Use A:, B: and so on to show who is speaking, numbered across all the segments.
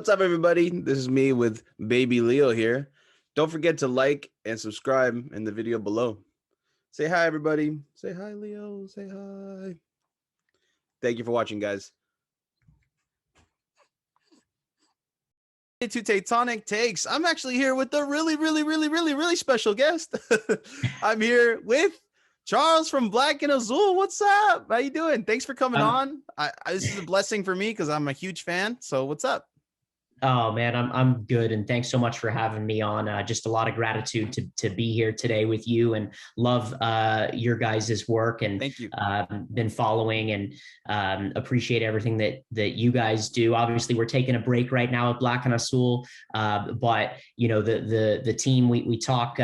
A: What's up, everybody? This is me with baby Leo here. Don't forget to like and subscribe in the video below. Say hi, everybody. Say hi, Leo. Say hi. Thank you for watching, guys. To Tectonic Takes. I'm actually here with a really special guest. I'm here with Charles from Black and Azul. What's up? How you doing? Thanks for coming on. This is a blessing for me because I'm a huge fan. So what's up?
B: Oh man, I'm good, and thanks so much for having me on. Just a lot of gratitude to be here today with you, and love your guys' work, and
A: thank you.
B: Been following and appreciate everything that you guys do. Obviously, we're taking a break right now at Black and Azul, but you know the team we talk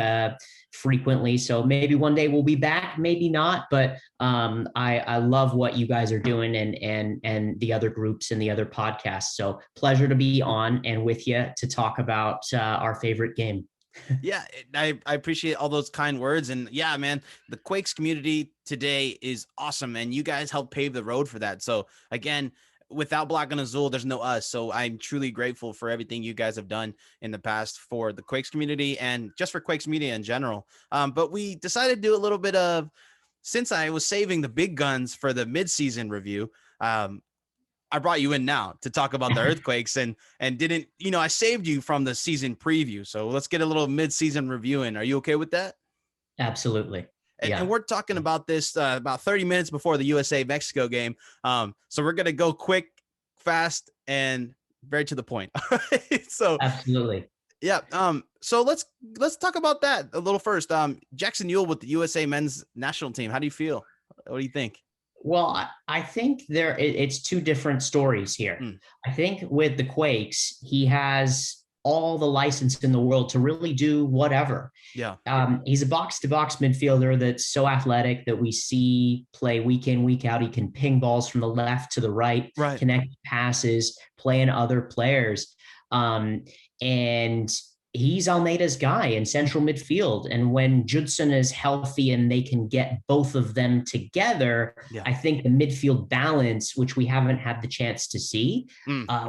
B: frequently, so maybe one day we'll be back, maybe not, but I love what you guys are doing and the other groups and the other podcasts. So pleasure to be on and with you to talk about our favorite game.
A: Yeah, I appreciate all those kind words. And yeah, man, the Quakes community today is awesome. And you guys helped pave the road for that. So again, without Black and Azul, there's no us. So I'm truly grateful for everything you guys have done in the past for the Quakes community and just for Quakes media in general. But we decided to do a little bit of, since I was saving the big guns for the mid-season review, I brought you in now to talk about the earthquakes and didn't, you know, I saved you from the season preview. So let's get a little mid-season review in. Are you okay with that?
B: Absolutely.
A: And we're talking about this about 30 minutes before the USA-Mexico game. So we're going to go quick, fast, and very to the point. So
B: absolutely.
A: Yeah. So let's talk about that a little first. Jackson Yueill with the USA men's national team. How do you feel? What do you think?
B: Well, I think it's two different stories here. I think with the Quakes, he has all the license in the world to really do whatever.
A: Yeah.
B: He's a box-to-box midfielder that's so athletic that we see play week in, week out. He can ping balls from the left to the right, connect passes, play in other players. And he's Almeida's guy in central midfield. And when Judson is healthy and they can get both of them together, I think the midfield balance, which we haven't had the chance to see,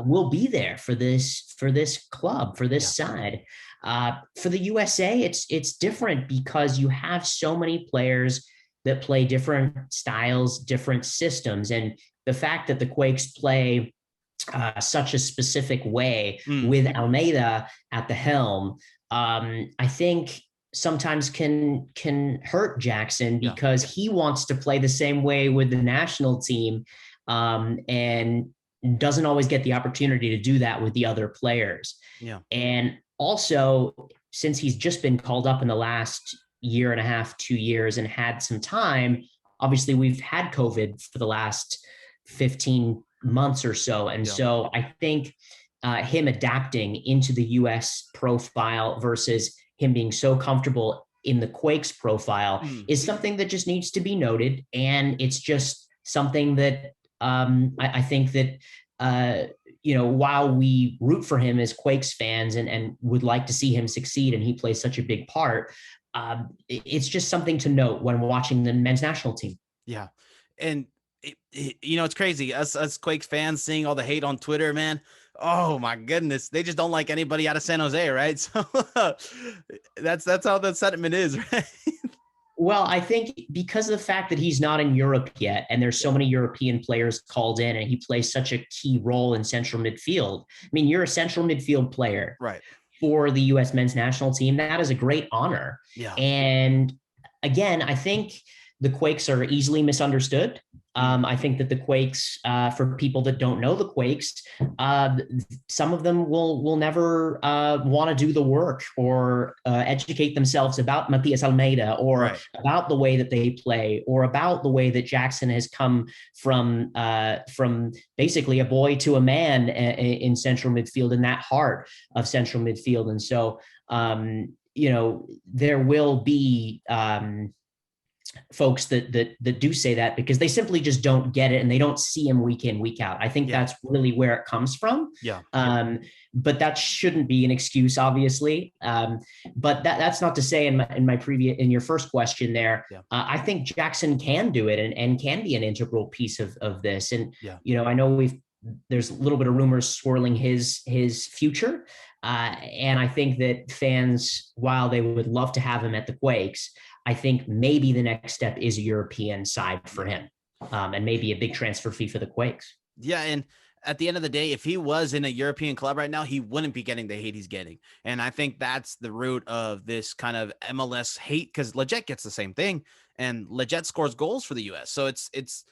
B: will be there for this club, for this side. For the USA, it's different because you have so many players that play different styles, different systems. And the fact that the Quakes play such a specific way with Almeida at the helm, I think sometimes can hurt Jackson because he wants to play the same way with the national team, and doesn't always get the opportunity to do that with the other players. Yeah. And also, since he's just been called up in the last year and a half, 2 years, and had some time, obviously we've had COVID for the last 15 months or so. And so I think him adapting into the US profile versus him being so comfortable in the Quakes profile is something that just needs to be noted. And it's just something that I think that, you know, while we root for him as Quakes fans and would like to see him succeed, and he plays such a big part, it's just something to note when watching the men's national team.
A: Yeah. And you know, it's crazy. Us Quakes fans seeing all the hate on Twitter, man. Oh my goodness. They just don't like anybody out of San Jose, right? So that's how the sentiment is, right?
B: Well, I think because of the fact that he's not in Europe yet, and there's so many European players called in, and he plays such a key role in central midfield. I mean, you're a central midfield player, right, for the U.S. men's national team. That is a great honor. Yeah. And again, I think the Quakes are easily misunderstood. I think that the Quakes, for people that don't know the Quakes, some of them will never want to do the work or educate themselves about Matias Almeida or about the way that they play or about the way that Jackson has come from basically a boy to a man in central midfield, in that heart of central midfield. And so, you know, there will be folks that do say that because they simply just don't get it and they don't see him week in, week out. I think that's really where it comes from. Yeah. But that shouldn't be an excuse, obviously. But that's not to say in your first question there, I think Jackson can do it and can be an integral piece of this. And, you know, I know there's a little bit of rumors swirling his future. And I think that fans, while they would love to have him at the Quakes, I think maybe the next step is a European side for him, and maybe a big transfer fee for the Quakes.
A: Yeah, and at the end of the day, if he was in a European club right now, he wouldn't be getting the hate he's getting. And I think that's the root of this kind of MLS hate, because Leggett gets the same thing, and Leggett scores goals for the US. So it's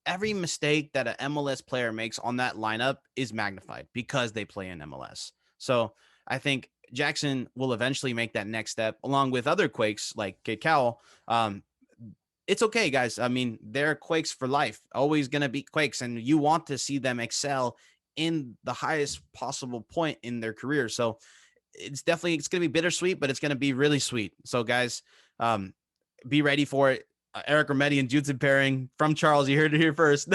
A: every mistake that an MLS player makes on that lineup is magnified because they play in MLS. So I think Jackson will eventually make that next step along with other Quakes like Kate Cowell. It's okay, guys. I mean, they're Quakes for life, always going to be Quakes, and you want to see them excel in the highest possible point in their career. So it's going to be bittersweet, but it's going to be really sweet. So guys, be ready for it. Eric Rometty and Judson pairing from Charles. You heard it here first.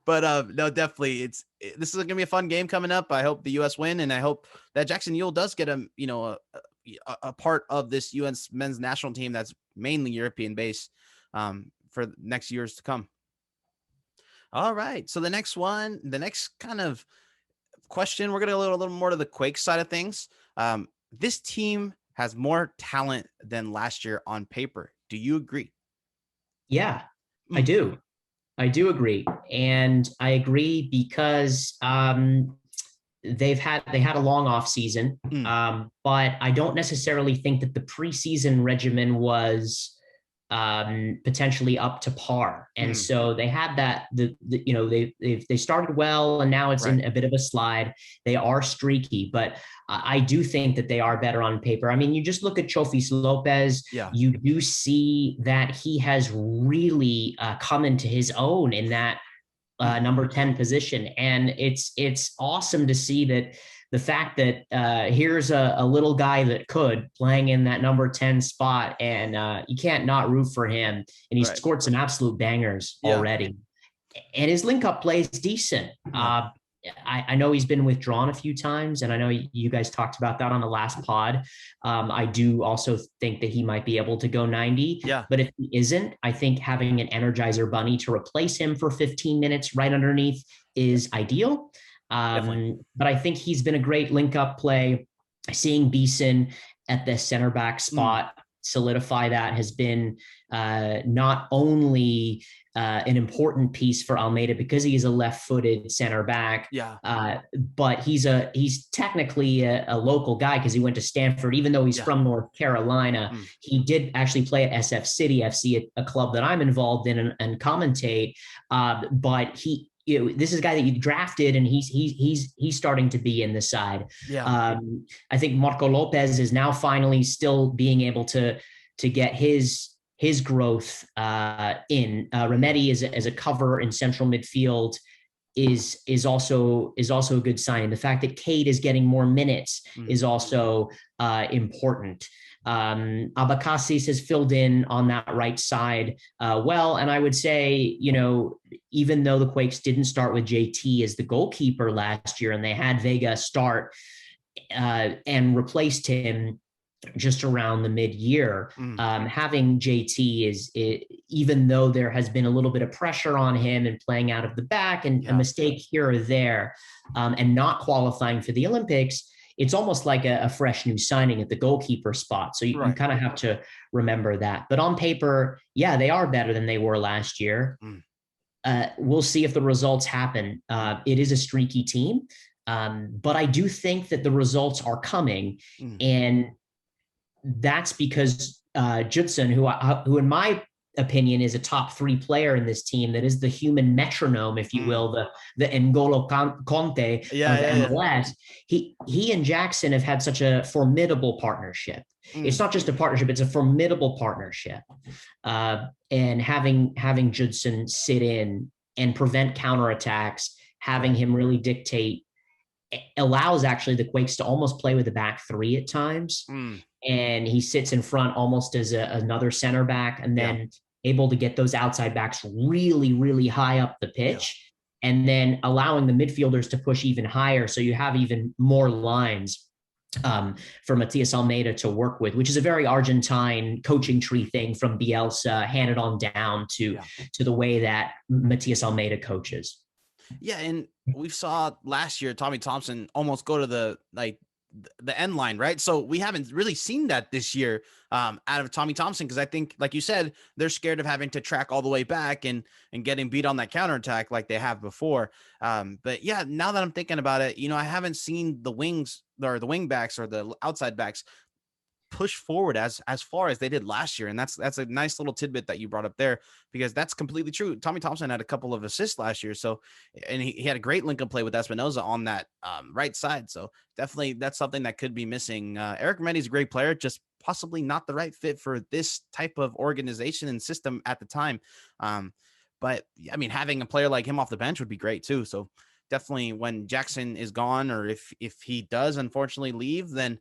A: But no, definitely this is going to be a fun game coming up. I hope the US win, and I hope that Jackson Ewell does get a part of this US men's national team that's mainly European based for next years to come. All right. So the next kind of question, we're going to go a little more to the Quake side of things. This team has more talent than last year on paper. Do you agree?
B: Yeah, I do. I do agree. And I agree because they had a long off season, but I don't necessarily think that the preseason regimen was potentially up to par. And so they had that, they started well, and now it's in a bit of a slide. They are streaky, but I do think that they are better on paper. I mean, you just look at Chofis Lopez, you do see that he has really come into his own in that number 10 position. And it's awesome to see that the fact that here's a little guy that could playing in that number 10 spot, and you can't not root for him. And he's scored some absolute bangers already. And his link up play is decent. I know he's been withdrawn a few times, and I know you guys talked about that on the last pod. I do also think that he might be able to go 90. But if he isn't, I think having an Energizer Bunny to replace him for 15 minutes right underneath is ideal. But I think he's been a great link-up play. Seeing Beeson at the center back spot solidify that has been not only an important piece for Almeida because he is a left-footed center back, but he's technically a local guy because he went to Stanford, even though he's from North Carolina. He did actually play at SF City FC, a club that I'm involved in and commentate. But this is a guy that you drafted, and he's starting to be in the side. I think Marcos Lopez is now finally still being able to get his growth in. Rometty as a cover in central midfield is also a good sign. The fact that Cade is getting more minutes is also important. Abakasis has filled in on that right side well. And I would say, even though the Quakes didn't start with JT as the goalkeeper last year, and they had Vega start and replaced him just around the mid-year, having JT even though there has been a little bit of pressure on him and playing out of the back and a mistake here or there, and not qualifying for the Olympics, it's almost like a fresh new signing at the goalkeeper spot. So you kind of have to remember that. But on paper, they are better than they were last year. We'll see if the results happen. It is a streaky team, but I do think that the results are coming. And that's because Judson, who in my opinion is a top 3 player in this team, that is the human metronome, if you will, the N'Golo Conte of MLS. He and Jackson have had such a formidable partnership. It's not just a partnership, it's a formidable partnership. And having Judson sit in and prevent counterattacks, having him really dictate, allows actually the Quakes to almost play with the back 3 at times. And he sits in front almost as another center back, and then able to get those outside backs really, really high up the pitch, and then allowing the midfielders to push even higher. So you have even more lines for Matias Almeida to work with, which is a very Argentine coaching tree thing from Bielsa, handed on down to the way that Matias Almeida coaches.
A: Yeah, and we saw last year Tommy Thompson almost go to the end line, right? So we haven't really seen that this year out of Tommy Thompson, because I think, like you said, they're scared of having to track all the way back and getting beat on that counterattack like they have before. But yeah, now that I'm thinking about it, I haven't seen the wings or the wing backs or the outside backs push forward as far as they did last year. And that's a nice little tidbit that you brought up there, because that's completely true. Tommy Thompson had a couple of assists last year, so, and he had a great link up play with Espinoza on that right side. So definitely that's something that could be missing. Eric Remedi's a great player, just possibly not the right fit for this type of organization and system at the time. But I mean, having a player like him off the bench would be great too. So definitely when Jackson is gone, or if he does unfortunately leave, then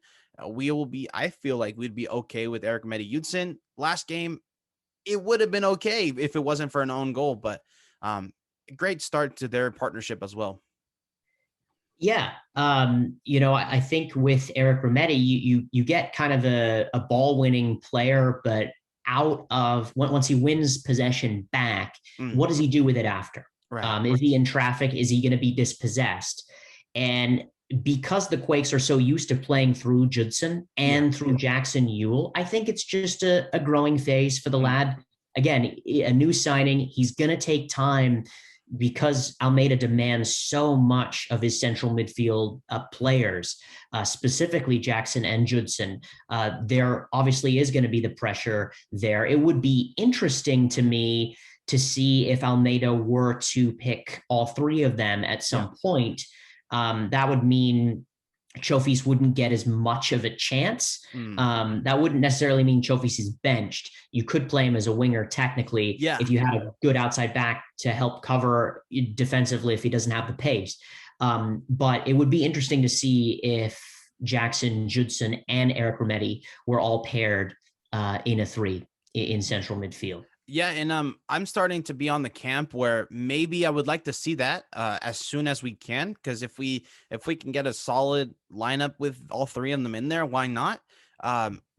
A: I feel like we'd be okay with Eric Medi-Judson. Last game, it would have been okay if it wasn't for an own goal, but great start to their partnership as well.
B: Yeah. I think with Eric Remedi, you get kind of a ball winning player, but once he wins possession back, what does he do with it after?
A: Right.
B: Is he in traffic? Is he going to be dispossessed? And because the Quakes are so used to playing through Judson and through Jackson Ewell, I think it's just a growing phase for the lad. Again, a new signing. He's going to take time because Almeida demands so much of his central midfield players, specifically Jackson and Judson. There obviously is going to be the pressure there. It would be interesting to me to see if Almeida were to pick all three of them at some point. That would mean Chofis wouldn't get as much of a chance. That wouldn't necessarily mean Chofis is benched. You could play him as a winger technically if you had a good outside back to help cover defensively if he doesn't have the pace. But it would be interesting to see if Jackson, Judson, and Eric Remedi were all paired in a three in central midfield.
A: Yeah, and I'm starting to be on the camp where maybe I would like to see that as soon as we can, because if we can get a solid lineup with all three of them in there, why not?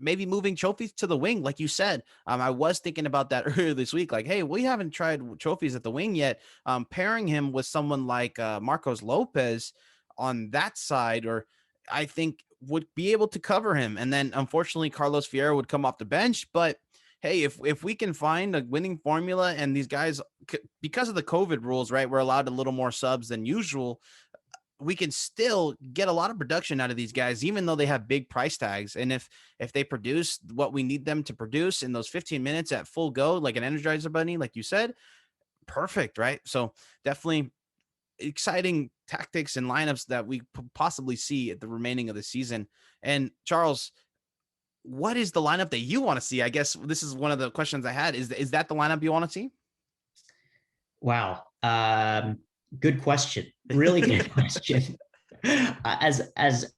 A: Maybe moving Chofis to the wing, like you said. I was thinking about that earlier this week. Like, hey, we haven't tried Chofis at the wing yet. Pairing him with someone like Marcos Lopez on that side, or I think would be able to cover him. And then unfortunately, Carlos Fierro would come off the bench, but hey, if we can find a winning formula, and these guys, because of the COVID rules, right, we're allowed a little more subs than usual, we can still get a lot of production out of these guys, even though they have big price tags. And if they produce what we need them to produce in those 15 minutes at full go, like an Energizer Bunny, like you said, perfect, right? So definitely exciting tactics and lineups that we possibly see at the remaining of the season. And Charles, what is the lineup that you want to see? I guess this is one of the questions I had. Is that the lineup you want to see?
B: Wow. Good question. Really good question. As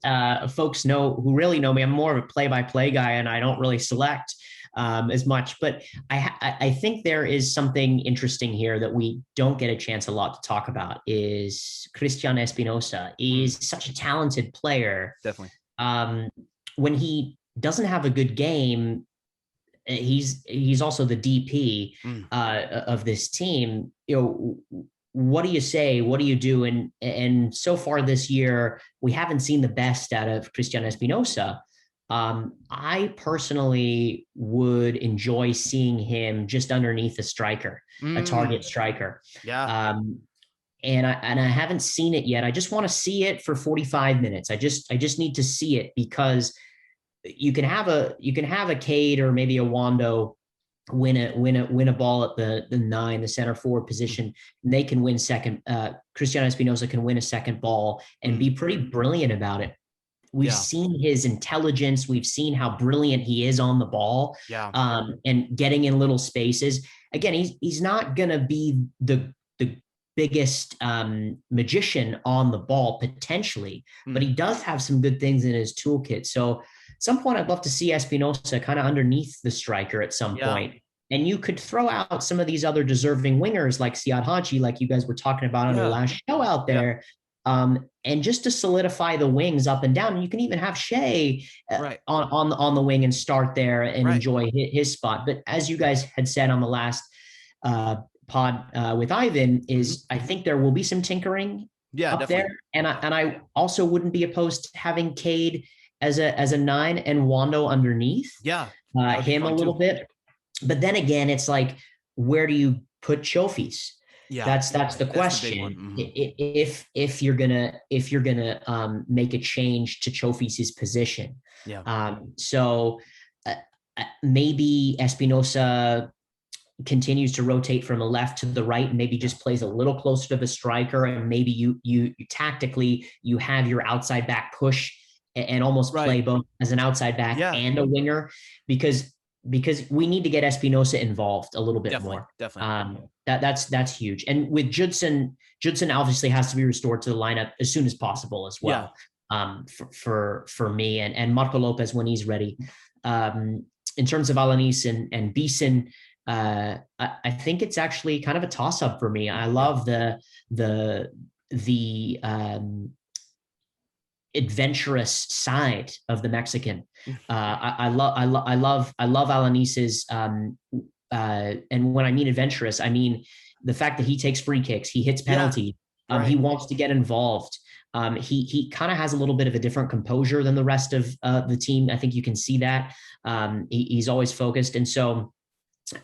B: folks know, who really know me, I'm more of a play-by-play guy, and I don't really select as much. But I think there is something interesting here that we don't get a chance a lot to talk about. Is Cristian Espinoza is such a talented player.
A: Definitely.
B: When he doesn't have a good game, he's also the DP of this team. What do you say? What do you do? And so far this year, we haven't seen the best out of Cristian Espinoza. I personally would enjoy seeing him just underneath a striker, a target striker.
A: Yeah.
B: And I haven't seen it yet. I just want to see it for 45 minutes. I just need to see it, because you can have a Cade or maybe a Wando win a ball at the 9, the center forward position, and they can win second. Cristian Espinoza can win a second ball and be pretty brilliant about it. We've seen his intelligence. We've seen how brilliant he is on the ball, and getting in little spaces. Again, he's not going to be the biggest magician on the ball potentially, but he does have some good things in his toolkit. So at some point, I'd love to see Espinoza kind of underneath the striker at some point. And you could throw out some of these other deserving wingers like Siad Haji, like you guys were talking about on the last show out there. And just to solidify the wings up and down. And you can even have Shea on the wing and start there and enjoy his spot. But as you guys had said on the last pod with Ivan is I think there will be some tinkering up
A: definitely.
B: there. And I also wouldn't be opposed to having Cade as a 9 and Wando underneath.
A: Yeah.
B: Him a little bit. But then again, it's like, where do you put Chofis?
A: Yeah,
B: that's the question. If you're gonna make a change to Chofis's position, so maybe Espinoza continues to rotate from the left to the right, and maybe just plays a little closer to the striker, and maybe you tactically you have your outside back push and almost play both as an outside back and a winger, because we need to get Espinoza involved a little bit more.
A: Definitely.
B: That's huge. And with Judson obviously has to be restored to the lineup as soon as possible as well. For me and Marco Lopez when he's ready. In terms of Alanis and Beeson, I think it's actually kind of a toss-up for me. I love the adventurous side of the Mexican. I love Alanis's and when I mean adventurous, I mean the fact that he takes free kicks, he hits penalties, he wants to get involved. He kind of has a little bit of a different composure than the rest of the team. I think you can see that. He's always focused, and so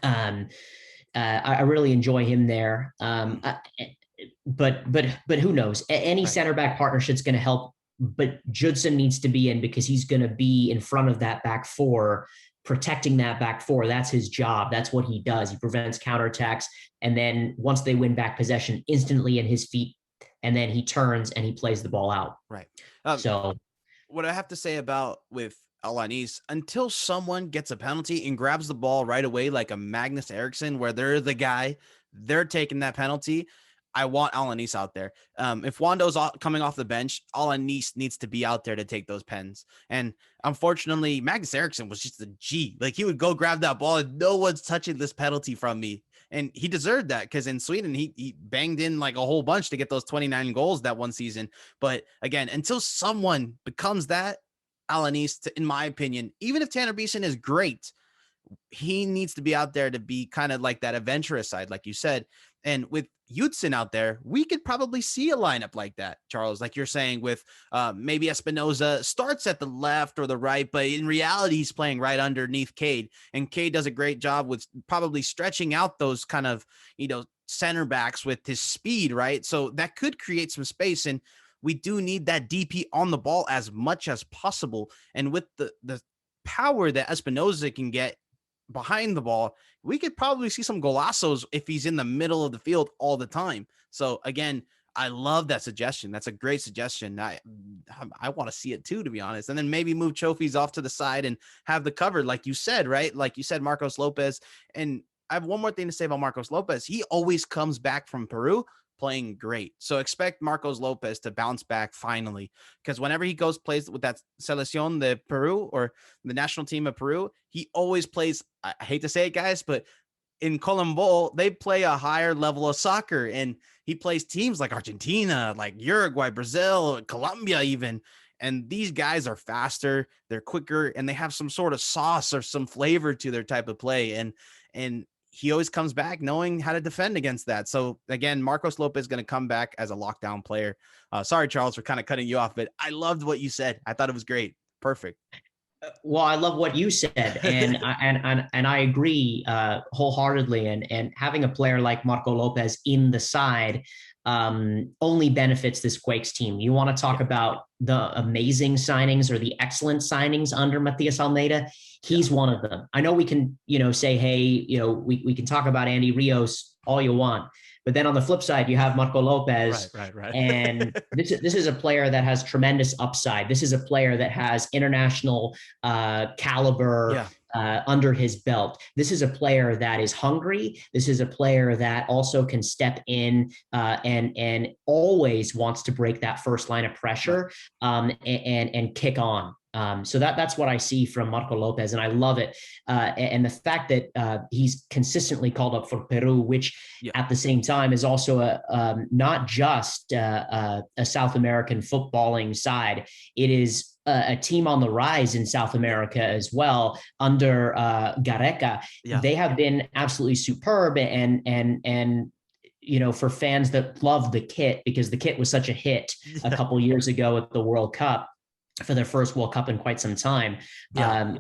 B: I really enjoy him there. But who knows? Any center back partnership's going to help. But Judson needs to be in because he's going to be in front of that back four, protecting that back four. That's his job. That's what he does. He prevents counterattacks. And then once they win back possession, instantly in his feet, and then he turns and he plays the ball out.
A: Right.
B: So
A: what I have to say about with Alanis, until someone gets a penalty and grabs the ball right away, like a Magnus Eriksson, where they're the guy, they're taking that penalty, I want Alanis out there. If Wando's coming off the bench, Alanis needs to be out there to take those pens. And unfortunately, Magnus Eriksson was just a G. Like, he would go grab that ball and no one's touching this penalty from me. And he deserved that because in Sweden, he banged in like a whole bunch to get those 29 goals that one season. But again, until someone becomes that, Alanis, in my opinion, even if Tanner Beeson is great, he needs to be out there to be kind of like that adventurous side, like you said. And with Judson out there, we could probably see a lineup like that, Charles, like you're saying, with maybe Espinoza starts at the left or the right, but in reality, he's playing right underneath Cade. And Cade does a great job with probably stretching out those kind of, center backs with his speed, right? So that could create some space. And we do need that DP on the ball as much as possible. And with the power that Espinoza can get behind the ball, we could probably see some golazos if he's in the middle of the field all the time. So again, I love that suggestion. That's a great suggestion. I want to see it too, to be honest. And then maybe move Chofis off to the side and have the cover, like you said, right? Like you said, Marcos Lopez. And I have one more thing to say about Marcos Lopez. He always comes back from Peru playing great. So expect Marcos Lopez to bounce back finally, because whenever he plays with that Selección de Peru or the national team of Peru, he always plays, I hate to say it, guys, but in Colombo, they play a higher level of soccer, and he plays teams like Argentina, like Uruguay, Brazil, Colombia even. And these guys are faster, they're quicker, and they have some sort of sauce or some flavor to their type of play. And he always comes back knowing how to defend against that. So again, Marcos Lopez is going to come back as a lockdown player. Sorry, Charles, for kind of cutting you off, but I loved what you said. I thought it was great. Perfect.
B: Well, I love what you said, and I agree wholeheartedly. And having a player like Marco Lopez in the side only benefits this Quakes team. You want to talk about the amazing signings or the excellent signings under Matias Almeida? He's one of them. I know we can, say, hey, we can talk about Andy Rios all you want, but then on the flip side, you have Marco Lopez.
A: Right.
B: And this is a player that has tremendous upside. This is a player that has international caliber under his belt. This is a player that is hungry. This is a player that also can step in and always wants to break that first line of pressure and kick on. So that's what I see from Marco Lopez, and I love it. And the fact that he's consistently called up for Peru, which at the same time is also not just a South American footballing side. It is a team on the rise in South America as well under Gareca. They have been absolutely superb, and for fans that love the kit, because the kit was such a hit a couple years ago at the World Cup, for their first World Cup in quite some time.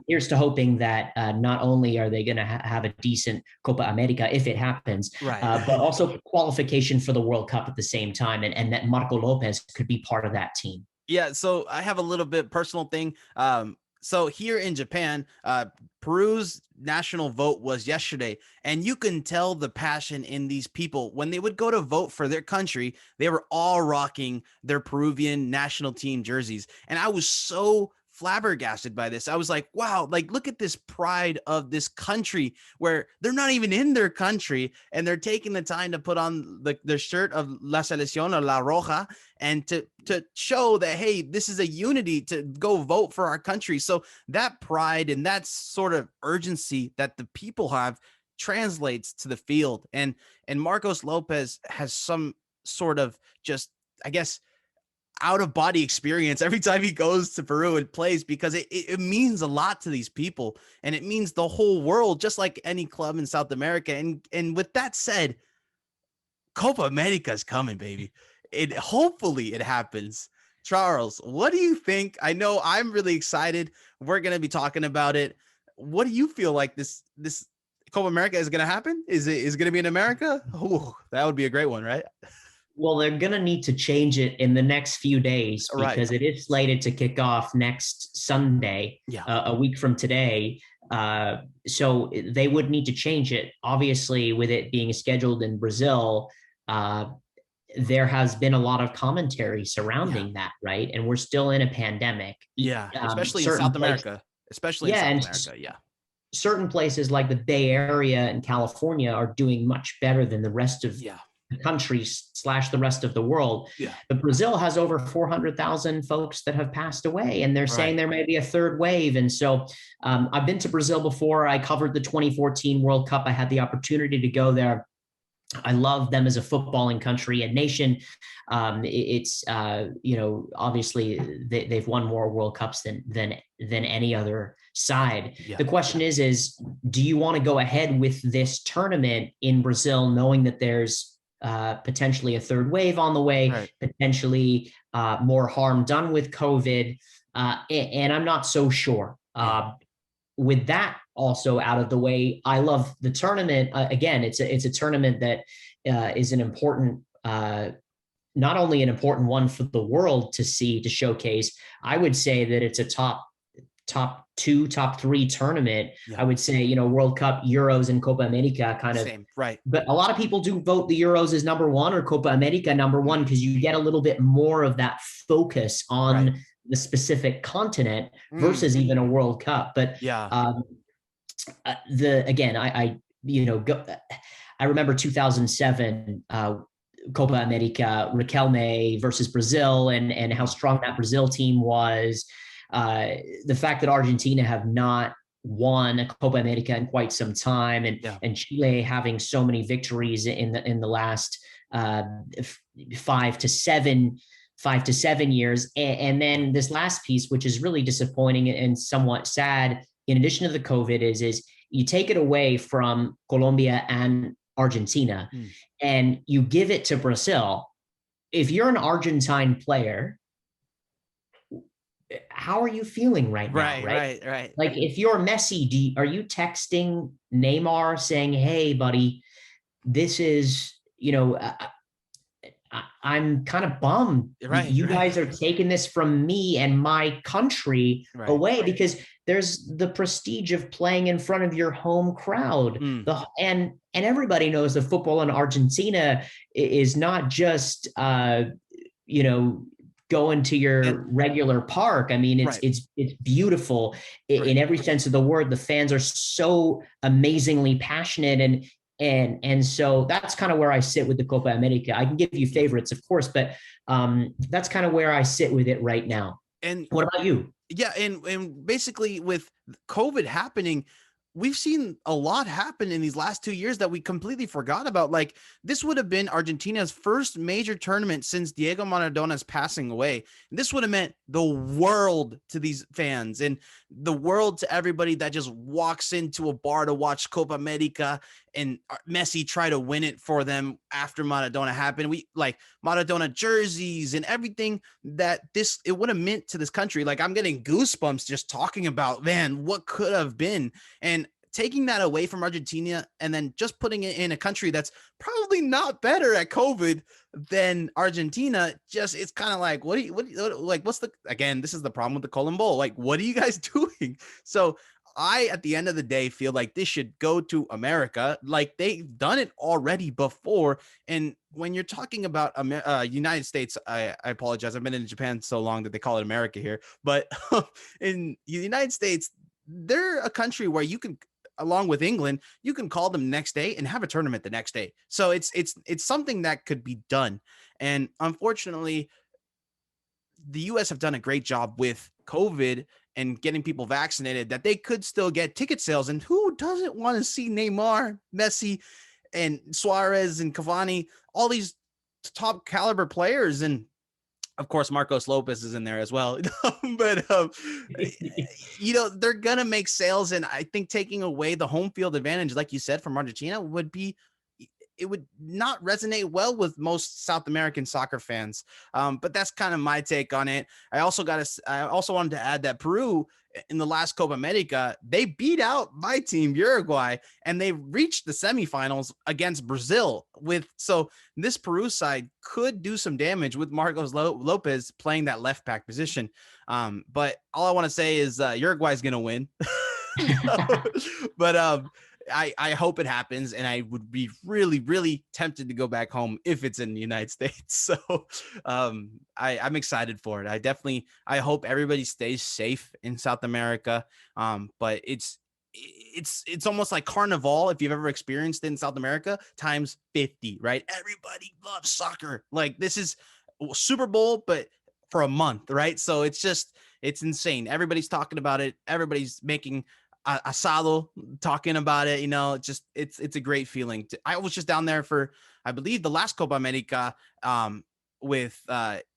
B: Here's to hoping that not only are they going to have a decent Copa America if it happens, but also qualification for the World Cup at the same time, and that Marco Lopez could be part of that team.
A: Yeah, so I have a little bit personal thing. So here in Japan, Peru's national vote was yesterday, and you can tell the passion in these people. When they would go to vote for their country, they were all rocking their Peruvian national team jerseys. And I was so flabbergasted by this. I was like, wow, like, look at this pride of this country where they're not even in their country and they're taking the time to put on their shirt of La Selección or La Roja and to show that, hey, this is a unity to go vote for our country. So that pride and that sort of urgency that the people have translates to the field. And Marcos Lopez has some sort of just, I guess, out of body experience every time he goes to Peru and plays, because it means a lot to these people, and it means the whole world, just like any club in South America. And with that said, Copa America is coming, baby. Hopefully it happens. Charles, what do you think? I know I'm really excited. We're going to be talking about it. What do you feel like this Copa America is going to happen? Is going to be in America? Ooh, that would be a great one, right?
B: Well, they're going to need to change it in the next few days, because it is slated to kick off next Sunday, a week from today. So they would need to change it. Obviously, with it being scheduled in Brazil, there has been a lot of commentary surrounding that, right? And we're still in a pandemic.
A: Especially in South America.
B: Certain places like the Bay Area in California are doing much better than the rest of the country / the rest of the world. But Brazil has over 400,000 folks that have passed away, and they're saying there may be a third wave. And so I've been to Brazil before. I covered the 2014 World Cup. I had the opportunity to go there. I love them as a footballing country and nation. It's obviously they've won more World Cups than any other side. The question is do you want to go ahead with this tournament in Brazil, knowing that there's potentially a third wave on the way, potentially more harm done with COVID, and I'm not so sure. With that also out of the way, I love the tournament. Again, it's a tournament that is an important, not only an important one for the world to see, to showcase. I would say that it's a top 2, top 3 tournament. I would say, World Cup, Euros, and Copa America kind of.
A: Same, right.
B: But a lot of people do vote the Euros as number 1 or Copa America number 1, because you get a little bit more of that focus on the specific continent versus even a World Cup. But I remember 2007 Copa America, Riquelme versus Brazil, and how strong that Brazil team was. The fact that Argentina have not won a Copa America in quite some time, and Chile having so many victories in the last 5 to 7 years. And then this last piece, which is really disappointing and somewhat sad, in addition to the COVID, is you take it away from Colombia and Argentina and you give it to Brazil. If you're an Argentine player, how are you feeling right now? Right. Like, if you're Messi, are you texting Neymar saying, hey, buddy, this is, I'm kind of bummed. You guys are taking this from me and my country away, because there's the prestige of playing in front of your home crowd. And everybody knows that football in Argentina is not just, going to your regular park. I mean, it's beautiful in every sense of the word. The fans are so amazingly passionate, and so that's kind of where I sit with the Copa America. I can give you favorites, of course, but that's kind of where I sit with it right now.
A: And
B: what about you?
A: Yeah, and basically with COVID happening, we've seen a lot happen in these last 2 years that we completely forgot about. Like, this would have been Argentina's first major tournament since Diego Maradona's passing away. This would have meant the world to these fans and the world to everybody that just walks into a bar to watch Copa America and Messi try to win it for them after Maradona happened. We like Maradona jerseys and everything that it would have meant to this country. Like, I'm getting goosebumps just talking about, man, what could have been. And taking that away from Argentina and then just putting it in a country that's probably not better at COVID than Argentina, just, it's kind of like, again, this is the problem with the Colin Bowl. Like, what are you guys doing? So at the end of the day, feel like this should go to America. Like, they've done it already before. And when you're talking about United States, I apologize. I've been in Japan so long that they call it America here. But in the United States, they're a country where you can, along with England, you can call them next day and have a tournament the next day. So it's something that could be done. And unfortunately, the US have done a great job with COVID and getting people vaccinated that they could still get ticket sales. And who doesn't want to see Neymar, Messi, and Suarez and Cavani, all these top caliber players? And of course, Marcos Lopez is in there as well. But, they're going to make sales. And I think taking away the home field advantage, like you said, from Argentina it would not resonate well with most South American soccer fans. But that's kind of my take on it. I also wanted to add that Peru in the last Copa America, they beat out my team, Uruguay, and they reached the semifinals against Brazil. So this Peru side could do some damage with Marcos Lopez playing that left back position. But all I want to say is Uruguay is going to win. But I hope it happens, and I would be really, really tempted to go back home if it's in the United States. So I'm excited for it. I hope everybody stays safe in South America. But it's almost like Carnival, if you've ever experienced it in South America, times 50, right? Everybody loves soccer. Like, this is Super Bowl, but for a month, right? So it's insane. Everybody's talking about it. Everybody's making asado, talking about it. It's a great feeling. I was just down there for, I believe, the last Copa America in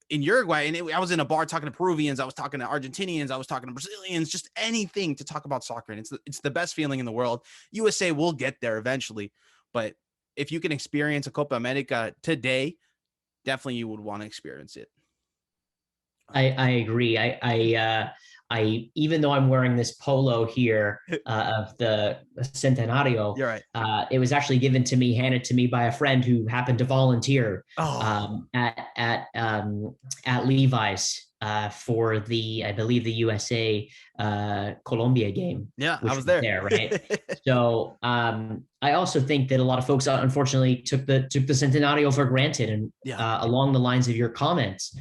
A: Uruguay, and I was in a bar talking to Peruvians, I was talking to Argentinians, I was talking to Brazilians, just anything to talk about soccer. And it's the best feeling in the world. USA will get there eventually, but if you can experience a Copa America today, definitely you would want to experience it.
B: I agree. I even though I'm wearing this polo here of the Centenario,
A: you're right.
B: It was actually handed to me by a friend who happened to volunteer at Levi's for I believe the USA Colombia game.
A: Yeah, I was there.
B: Right? So I also think that a lot of folks unfortunately took the Centenario for granted, and along the lines of your comments.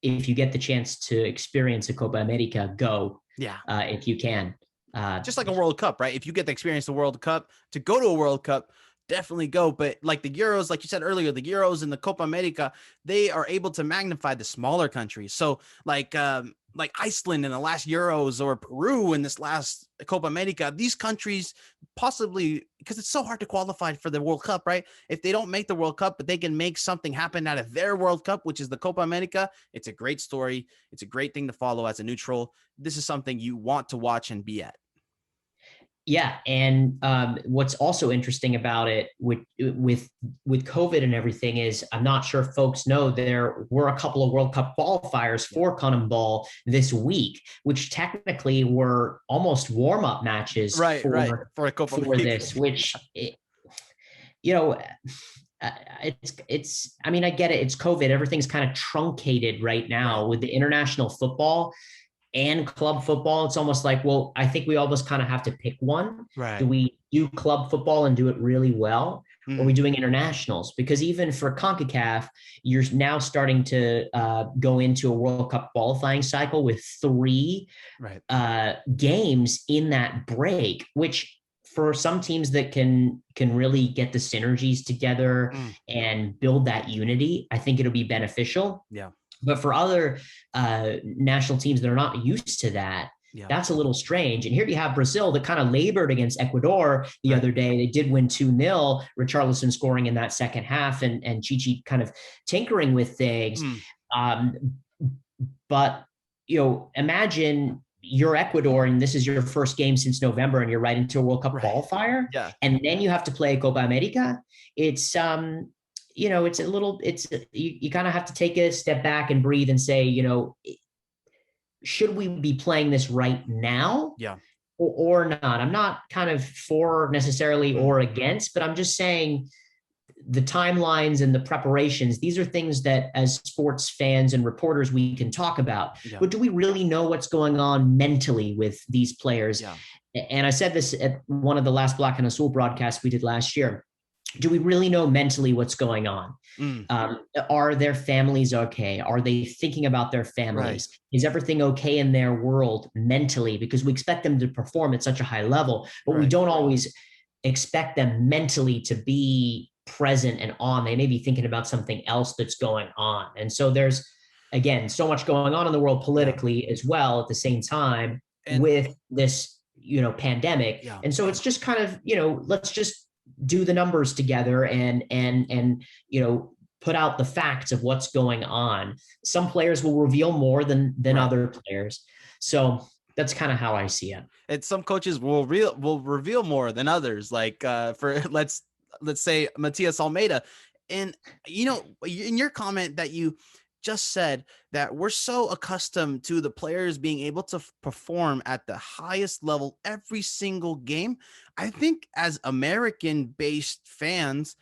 B: If you get the chance to experience a Copa America, go. Yeah. If you can.
A: Just like a World Cup, right? If you get to experience the World Cup, to go to a World Cup, definitely go. But like the Euros, like you said earlier, the Euros and the Copa America, they are able to magnify the smaller countries. So like Iceland in the last Euros, or Peru in this last Copa America, these countries possibly, because it's so hard to qualify for the World Cup, right? If they don't make the World Cup, but they can make something happen out of their World Cup, which is the Copa America, it's a great story. It's a great thing to follow as a neutral. This is something you want to watch and be at.
B: Yeah, and what's also interesting about it with COVID and everything is, I'm not sure if folks know, there were a couple of World Cup qualifiers for CONMEBOL this week, which technically were almost warm-up matches for a Copa for this, which it's I mean, I get it, it's COVID, everything's kind of truncated right now with the international football and club football. It's almost like, well, I think we almost kind of have to pick one. Right. Do we do club football and do it really well? Or are we doing internationals? Because even for CONCACAF, you're now starting to go into a World Cup qualifying cycle with 3 games in that break, which for some teams that can really get the synergies together and build that unity, I think it'll be beneficial.
A: Yeah.
B: But for other national teams that are not used to that,
A: Yeah.
B: that's a little strange. And here you have Brazil that kind of labored against Ecuador the other day. They did win 2-0, Richarlison scoring in that second half, and Chichi kind of tinkering with things. But, imagine you're Ecuador and this is your first game since November and you're right into a World Cup qualifier.
A: Yeah.
B: And then you have to play Copa America. It's, it's a little, you kind of have to take a step back and breathe and say, should we be playing this right now?
A: Yeah.
B: Or not? I'm not kind of for necessarily or against, but I'm just saying the timelines and the preparations, these are things that as sports fans and reporters, we can talk about, but do we really know what's going on mentally with these players?
A: Yeah.
B: And I said this at one of the last Black and Azul broadcasts we did last year. Do we really know mentally what's going on? Are their families okay? Are they thinking about their families? Is everything okay in their world mentally? Because we expect them to perform at such a high level, but we don't always expect them mentally to be present and on. They may be thinking about something else that's going on. And so there's, again, so much going on in the world politically as well at the same time with this, pandemic. And so it's just kind of, let's just do the numbers together and put out the facts of what's going on. Some players will reveal more than other players. So that's kind of how I see it.
A: And some coaches will reveal more than others. Like for let's say Matias Almeida. And in your comment that you just said that we're so accustomed to the players being able to perform at the highest level every single game. I think as American-based fans,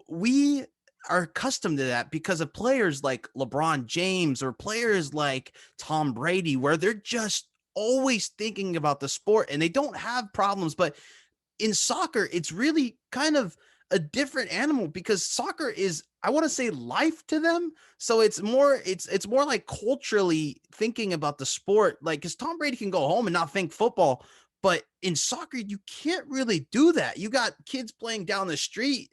A: we are accustomed to that because of players like LeBron James or players like Tom Brady, where they're just always thinking about the sport and they don't have problems. But in soccer, it's really kind of a different animal because soccer is, I want to say, life to them. So it's more like culturally thinking about the sport. Like, because Tom Brady can go home and not think football, but in soccer, you can't really do that. You got kids playing down the street,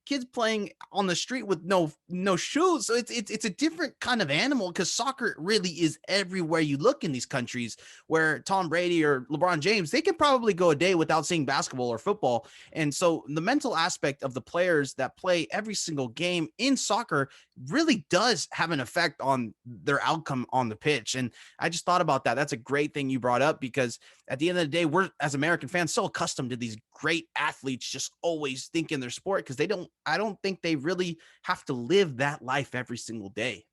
A: kids playing on the street with no shoes. So it's a different kind of animal because soccer really is everywhere you look in these countries, where Tom Brady or LeBron James, they can probably go a day without seeing basketball or football. And so the mental aspect of the players that play every single game in soccer really does have an effect on their outcome on the pitch. And I just thought about that. That's a great thing you brought up, because at the end of the day, we're, as American fans, so accustomed to these great athletes just always thinking their sport, because I don't think they really have to live that life every single day.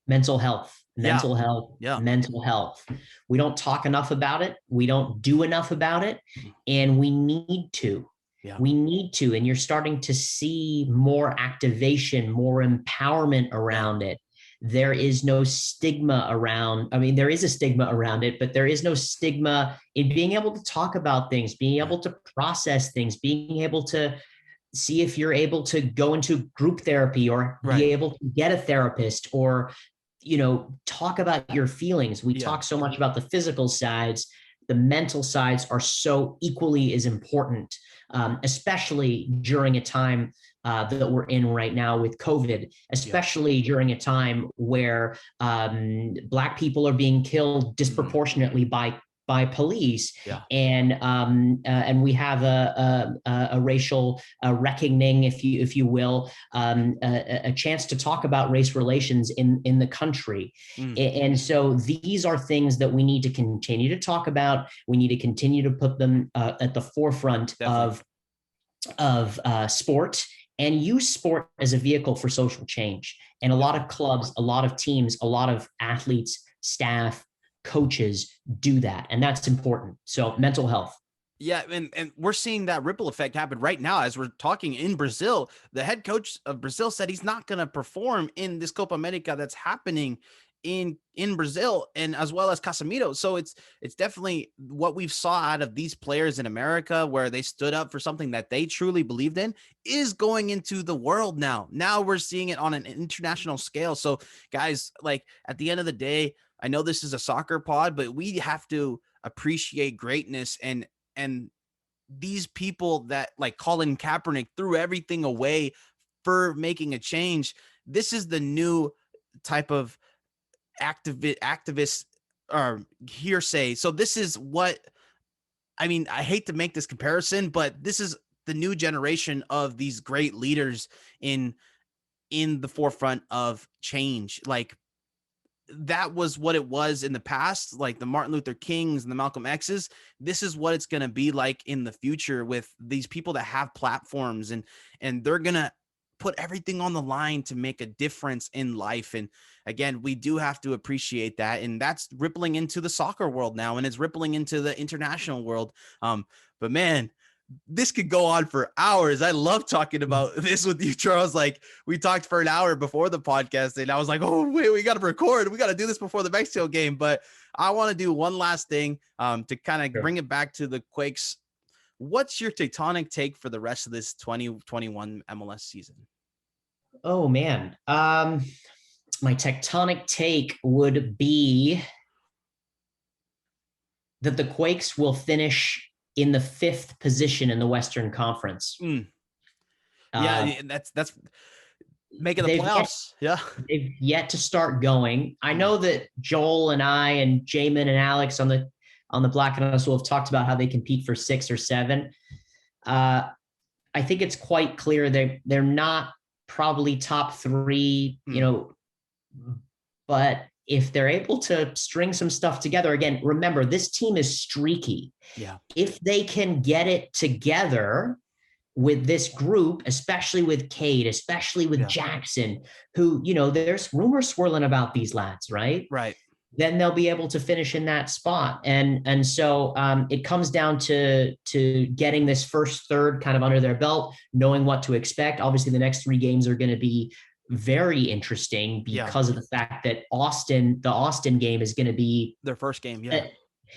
B: Mental health. We don't talk enough about it. We don't do enough about it. And we need to. And you're starting to see more activation, more empowerment around it. There is no stigma around. I mean, there is a stigma around it, but there is no stigma in being able to talk about things, being able to process things, being able to see if you're able to go into group therapy or be able to get a therapist, or, talk about your feelings. We talk so much about the physical sides. The mental sides are so equally as important, especially during a time that we're in right now with COVID, especially during a time where Black people are being killed disproportionately by police, and we have a racial reckoning, if you will, a chance to talk about race relations in the country. And so these are things that we need to continue to talk about. We need to continue to put them at the forefront of sport, and use sport as a vehicle for social change. And a lot of clubs, a lot of teams, a lot of athletes, staff, coaches do that, and that's important. So mental health.
A: Yeah, and we're seeing that ripple effect happen right now as we're talking in Brazil. The head coach of Brazil said he's not going to perform in this Copa America that's happening in Brazil, and as well as Casemiro. So it's definitely what we've saw out of these players in America, where they stood up for something that they truly believed in, is going into the world now. Now we're seeing it on an international scale. So guys, like, at the end of the day, I know this is a soccer pod, but we have to appreciate greatness, and these people that, like Colin Kaepernick, threw everything away for making a change. This is the new type of activist or hearsay. So this is what, I mean, I hate to make this comparison, but this is the new generation of these great leaders in the forefront of change. Like, that was what it was in the past, like the Martin Luther Kings and the Malcolm X's. This is what it's going to be like in the future with these people that have platforms, and they're going to put everything on the line to make a difference in life. And again, we do have to appreciate that. And that's rippling into the soccer world now, and it's rippling into the international world. But man, this could go on for hours. I love talking about this with you, Charles. Like, we talked for an hour before the podcast, and I was like, oh, wait, we got to record. We got to do this before the Mexico game. But I want to do one last thing to kind of bring it back to the Quakes. What's your tectonic take for the rest of this 2021 MLS season?
B: Oh, man. My tectonic take would be that the Quakes will finish in the 5th position in the Western Conference.
A: Yeah, that's making the playoffs.
B: They've yet to start going. I know that Joel and I and Jamin and Alex on the Black and Us will have talked about how they compete for 6 or 7. I think it's quite clear they're not probably top 3, but if they're able to string some stuff together, again, remember, this team is streaky.
A: Yeah.
B: If they can get it together with this group, especially with Cade, especially with Jackson, who, there's rumors swirling about these lads, right?
A: Right.
B: Then they'll be able to finish in that spot. And so it comes down to getting this first third kind of under their belt, knowing what to expect. Obviously, the next 3 games are going to be very interesting because of the fact that the Austin game is going to be
A: their first game.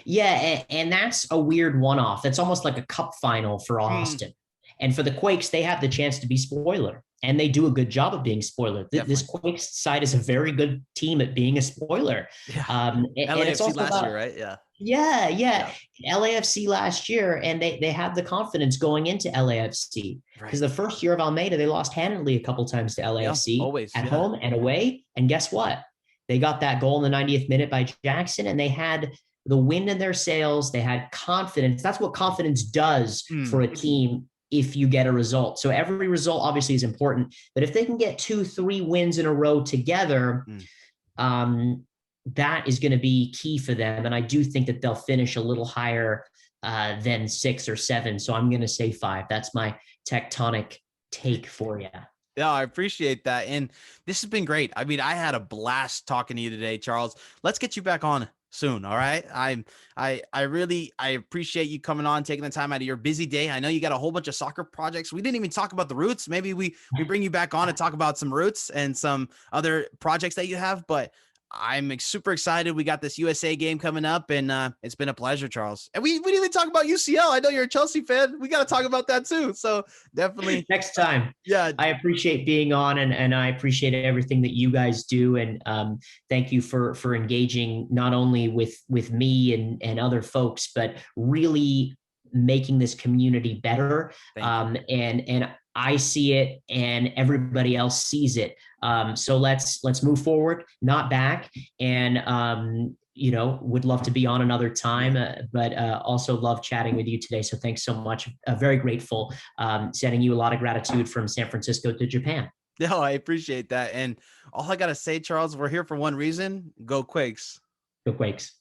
B: And that's a weird one-off. That's almost like a cup final for Austin. And for the Quakes, they have the chance to be spoiler, and they do a good job of being spoiler. This Quakes side is a very good team at being a spoiler. And it's also
A: last year, right?
B: Yeah. LAFC last year, and they have the confidence going into LAFC because the first year of Almeida, they lost handily a couple times to LAFC at home and away. And guess what? They got that goal in the 90th minute by Jackson, and they had the wind in their sails. They had confidence. That's what confidence does for a team if you get a result. So every result obviously is important, but if they can get 2-3 wins in a row together, that is going to be key for them. And I do think that they'll finish a little higher than 6 or 7. So I'm going to say 5. That's my tectonic take for you.
A: Yeah, I appreciate that. And this has been great. I mean, I had a blast talking to you today, Charles. Let's get you back on soon. All right. I appreciate you coming on, taking the time out of your busy day. I know you got a whole bunch of soccer projects. We didn't even talk about the Roots. Maybe we bring you back on to talk about some Roots and some other projects that you have, but I'm super excited. We got this USA game coming up, and it's been a pleasure, Charles. And we didn't even talk about UCL. I know you're a Chelsea fan. We got to talk about that too. So definitely
B: next time.
A: Yeah.
B: I appreciate being on, and I appreciate everything that you guys do. And thank you for engaging not only with me and other folks, but really making this community better. And I see it and everybody else sees it. So let's move forward, not back. And, would love to be on another time, but also love chatting with you today. So thanks so much. Very grateful. Sending you a lot of gratitude from San Francisco to Japan.
A: No, I appreciate that. And all I got to say, Charles, we're here for one reason. Go Quakes.
B: Go Quakes.